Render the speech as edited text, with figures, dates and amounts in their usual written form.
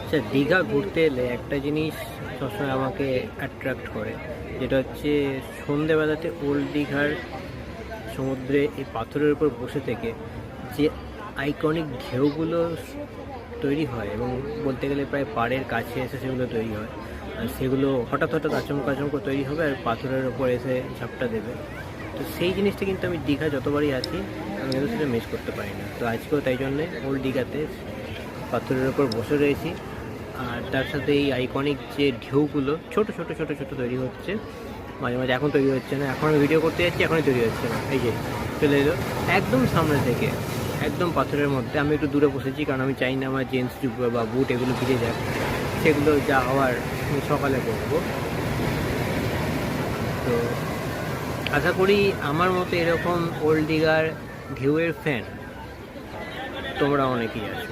আচ্ছা, দীঘা ঘুরতে এলে একটা জিনিস সবসময় আমাকে অ্যাট্রাক্ট করে, যেটা হচ্ছে সন্ধেবেলাতে ওল্ড দীঘার সমুদ্রে এই পাথরের উপর বসে থেকে যে আইকনিক ঢেউগুলো তৈরি হয়, এবং বলতে গেলে প্রায় পাড়ের কাছে এসে সেগুলো তৈরি হয়। আর সেগুলো হঠাৎ হঠাৎ আচমকা আচমকা তৈরি হবে আর পাথরের ওপর এসে ঝাপটা দেবে। তো সেই জিনিসটা কিন্তু আমি দীঘা যতবারই আছি আমি কিন্তু সেটা মিস করতে পারি না। তো আজকেও তাই জন্যে ওল্ড দীঘাতে পাথরের ওপর বসে রয়েছি। আর তার সাথে এই আইকনিক যে ঢেউগুলো ছোট ছোট ছোট ছোট তৈরি হচ্ছে মাঝে মাঝে, এখন তৈরি হচ্ছে না, এখন আমি ভিডিও করতে যাচ্ছি এখনই তৈরি হচ্ছে না, এই যে চলে এলো একদম সামনে থেকে, একদম পাথরের মধ্যে। আমি একটু দূরে বসেছি কারণ আমি চাই না আমার জিন্স জুতো বা বুট এগুলো ভিজে যাক, সেগুলো যা হওয়ার আমি সকালে করবো। তো আশা করি আমার মতো এরকম ওল্ড দীঘার ঢেউয়ের ফ্যান তোমরা অনেকেই আছো।